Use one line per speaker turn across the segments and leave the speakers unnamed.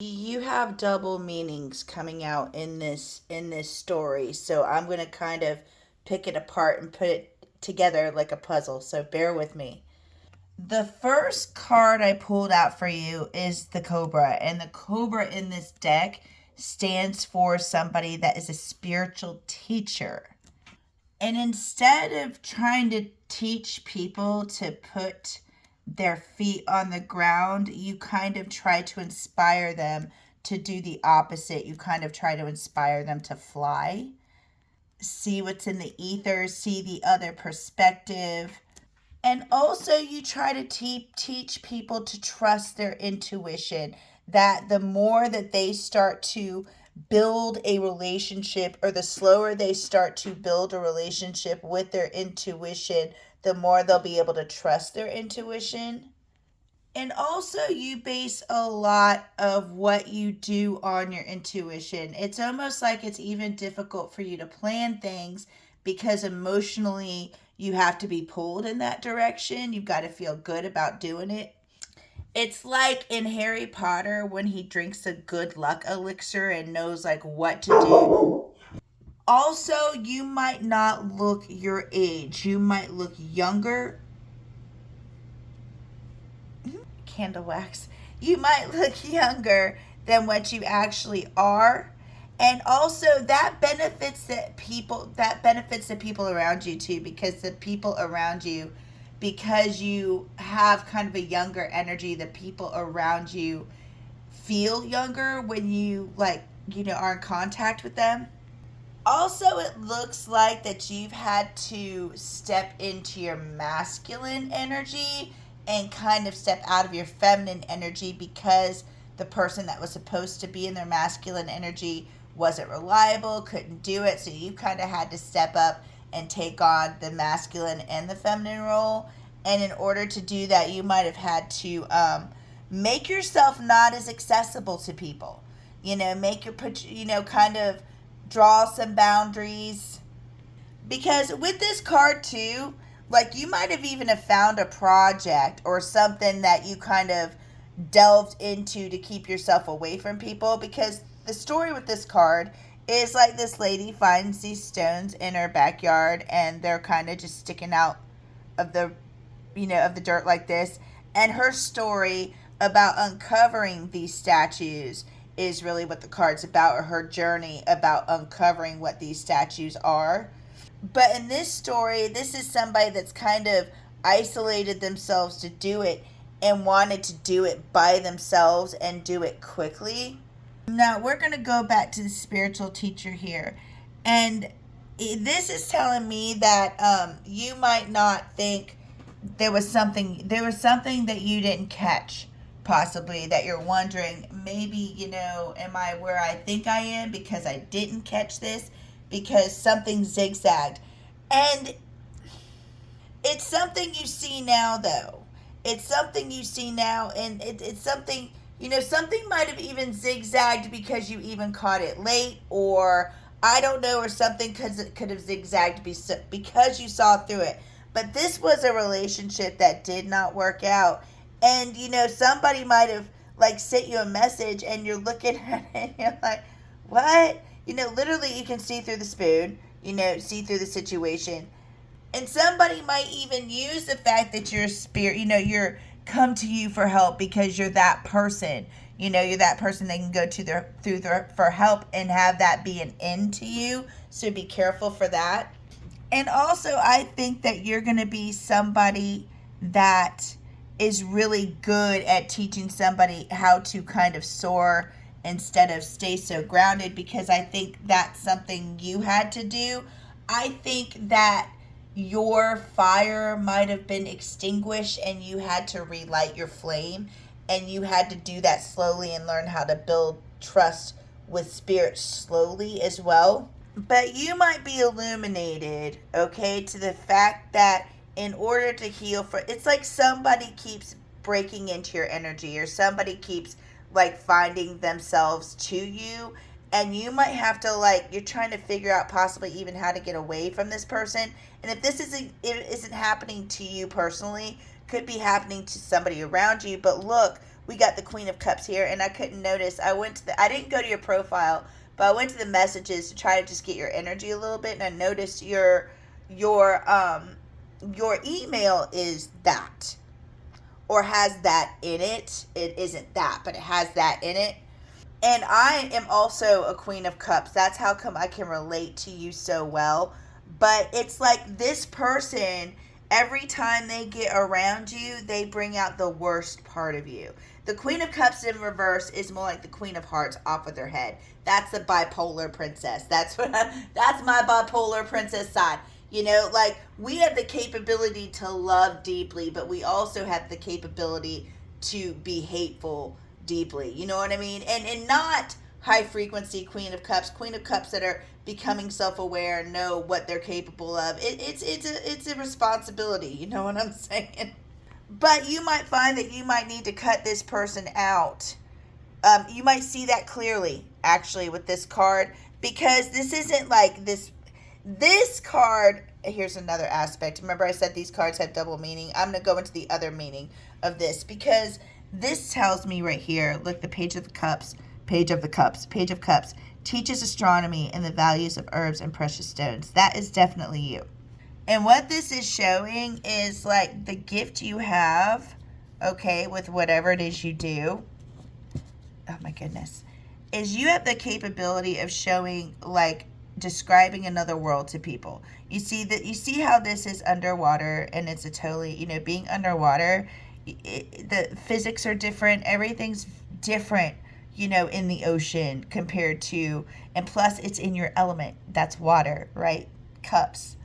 You have double meanings coming out in this story, so I'm going to kind of pick it apart and put it together like a puzzle. So bear with me. The first card I pulled out for you is the Cobra, and the Cobra in this deck stands for somebody that is a spiritual teacher. And instead of trying to teach people to put their feet on the ground, you kind of try to inspire them to do the opposite. You kind of try to inspire them to fly, see what's in the ether, see the other perspective. And also, you try to teach people to trust their intuition. That the more that they start to build a relationship, or the slower they start to build a relationship with their intuition, the more they'll be able to trust their intuition. And also, you base a lot of what you do on your intuition. It's almost like it's even difficult for you to plan things because emotionally you have to be pulled in that direction. You've got to feel good about doing it. It's like in Harry Potter when he drinks a good luck elixir and knows like what to do. Also, you might not look your age. You might look younger. Candle wax. You might look younger than what you actually are. And also that benefits the people around you too, because the people around you, because you have kind of a younger energy, the people around you feel younger when you are in contact with them. Also, it looks like that you've had to step into your masculine energy and kind of step out of your feminine energy because the person that was supposed to be in their masculine energy wasn't reliable, couldn't do it. So you kind of had to step up and take on the masculine and the feminine role. And in order to do that, you might have had to make yourself not as accessible to people. Make your put kind of draw some boundaries, because with this card too, like you might have even have found a project or something that you kind of delved into to keep yourself away from people, because the story with this card is like this lady finds these stones in her backyard and they're kind of just sticking out of the dirt like this, and her story about uncovering these statues is really what the card's about, or her journey about uncovering what these statues are. But in this story, this is somebody that's kind of isolated themselves to do it and wanted to do it by themselves and do it quickly. Now, we're going to go back to the spiritual teacher here. And this is telling me that you might not think there was something that you didn't catch, possibly, that you're wondering, maybe, am I where I think I am because I didn't catch this, because something zigzagged. And it's something you see now, though. It's something you see now, and it's something, something might have even zigzagged because you even caught it late, or I don't know, or something, because it could have zigzagged because you saw through it. But this was a relationship that did not work out. And, somebody might have, like, sent you a message and you're looking at it and you're like, what? Literally, you can see through the spoon, see through the situation. And somebody might even use the fact that you're a spirit, you're come to you for help because you're that person. You're that person they can go to for help and have that be an end to you. So be careful for that. And also, I think that you're going to be somebody that is really good at teaching somebody how to kind of soar instead of stay so grounded, because I think that's something you had to do. I think that your fire might have been extinguished and you had to relight your flame, and you had to do that slowly and learn how to build trust with spirit slowly as well. But you might be illuminated, okay, to the fact that in order to heal, for it's like somebody keeps breaking into your energy, or somebody keeps like finding themselves to you, and you might have to, like, you're trying to figure out possibly even how to get away from this person. And if this isn't happening to you personally, could be happening to somebody around you. But look, we got the Queen of Cups here, and I couldn't notice. I didn't go to your profile, but I went to the messages to try to just get your energy a little bit, and I noticed your your email is that, or has that in it. It isn't that, but it has that in it. And I am also a Queen of Cups. That's how come I can relate to you so well. But it's like this person, every time they get around you, they bring out the worst part of you. The Queen of Cups in reverse is more like the Queen of Hearts off with her head. That's the bipolar princess. That's my bipolar princess side. You know, like we have the capability to love deeply, but we also have the capability to be hateful deeply. You know what I mean? And not high frequency Queen of Cups that are becoming self aware, know what they're capable of. It's a responsibility. You know what I'm saying? But you might find that you might need to cut this person out. You might see that clearly actually with this card, because this isn't like this card. Here's another aspect. Remember I said these cards have double meaning. I'm going to go into the other meaning of this, because this tells me right here, look, the Page of the Cups, Page of the Cups, Page of Cups, teaches astronomy and the values of herbs and precious stones. That is definitely you. And what this is showing is like the gift you have, okay, with whatever it is you do. Oh my goodness. Is you have the capability of showing, like, describing another world to people. You see how this is underwater, and it's a totally, being underwater, the physics are different, everything's different, in the ocean compared to, and plus it's in your element. That's water, right? Cups.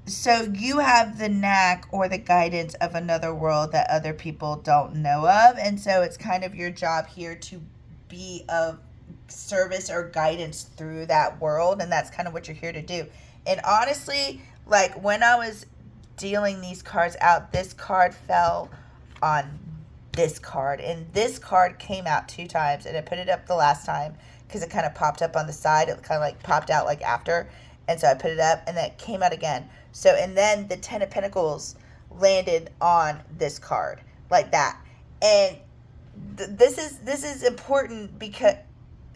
So you have the knack or the guidance of another world that other people don't know of, and so it's kind of your job here to be of service or guidance through that world, and that's kind of what you're here to do. And honestly, like when I was dealing these cards out, this card fell on this card, and this card came out 2 times, and I put it up the last time because it kind of popped up on the side. It kind of like popped out like after, and so I put it up, and then it came out again. So, and then the 10 of Pentacles landed on this card like that. And this is important because,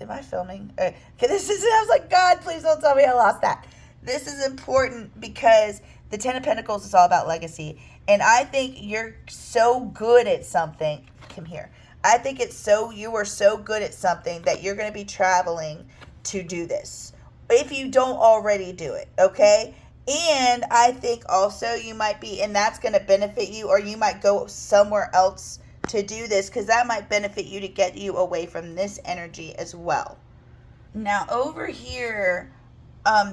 am I filming? Okay, I was like, God, please don't tell me I lost that. This is important because the 10 of Pentacles is all about legacy. And I think you're so good at something. Come here. I think you are so good at something that you're going to be traveling to do this, if you don't already do it, okay? And I think also you might be, and that's going to benefit you, or you might go somewhere else to do this, because that might benefit you to get you away from this energy as well. Now over here,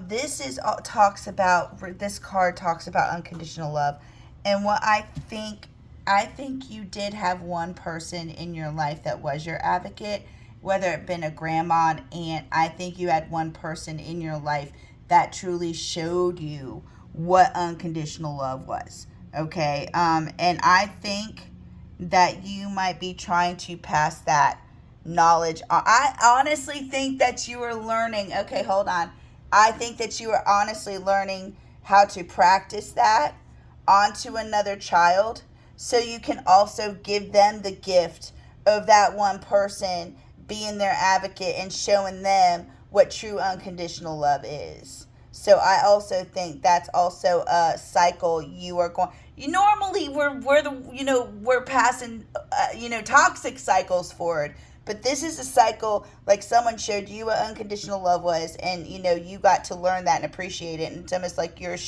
this card talks about unconditional love. And what I think you did have one person in your life that was your advocate, whether it been a grandma, an aunt. I think you had one person in your life that truly showed you what unconditional love was. Okay. And I think that you might be trying to pass that knowledge on. I honestly think that you are learning. Okay, hold on. I think that you are honestly learning how to practice that onto another child, so you can also give them the gift of that one person being their advocate and showing them what true unconditional love is. So I also think that's also a cycle you are going. Normally we're passing toxic cycles forward, but this is a cycle like someone showed you what unconditional love was, and you got to learn that and appreciate it, and it's almost like you're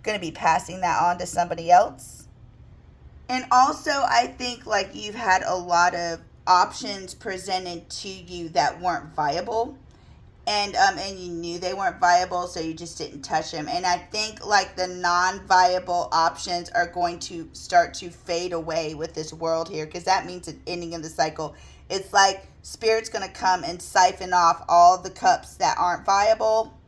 going to be passing that on to somebody else. And also I think like you've had a lot of options presented to you that weren't viable, and you knew they weren't viable, so you just didn't touch them. And I think like the non-viable options are going to start to fade away with this world here, because that means an ending of the cycle. It's like Spirit's going to come and siphon off all the cups that aren't viable,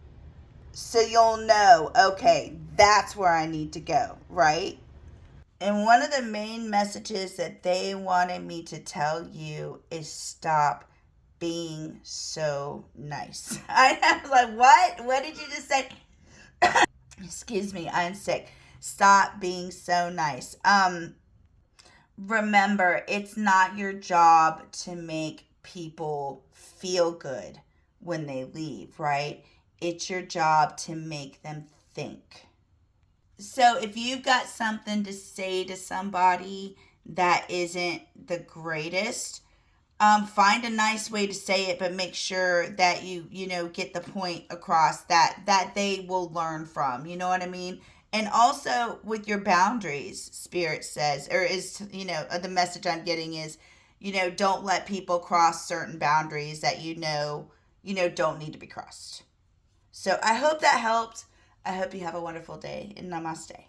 so you'll know, okay, that's where I need to go, right? And one of the main messages that they wanted me to tell you is stop being so nice. I was like, what? What did you just say? Excuse me, I'm sick. Stop being so nice. remember, it's not your job to make people feel good when they leave, right? It's your job to make them think. So if you've got something to say to somebody that isn't the greatest, find a nice way to say it, but make sure that you get the point across that they will learn from. You know what I mean? And also with your boundaries, Spirit says, or is the message I'm getting is, don't let people cross certain boundaries that don't need to be crossed. So I hope that helped. I hope you have a wonderful day, and namaste.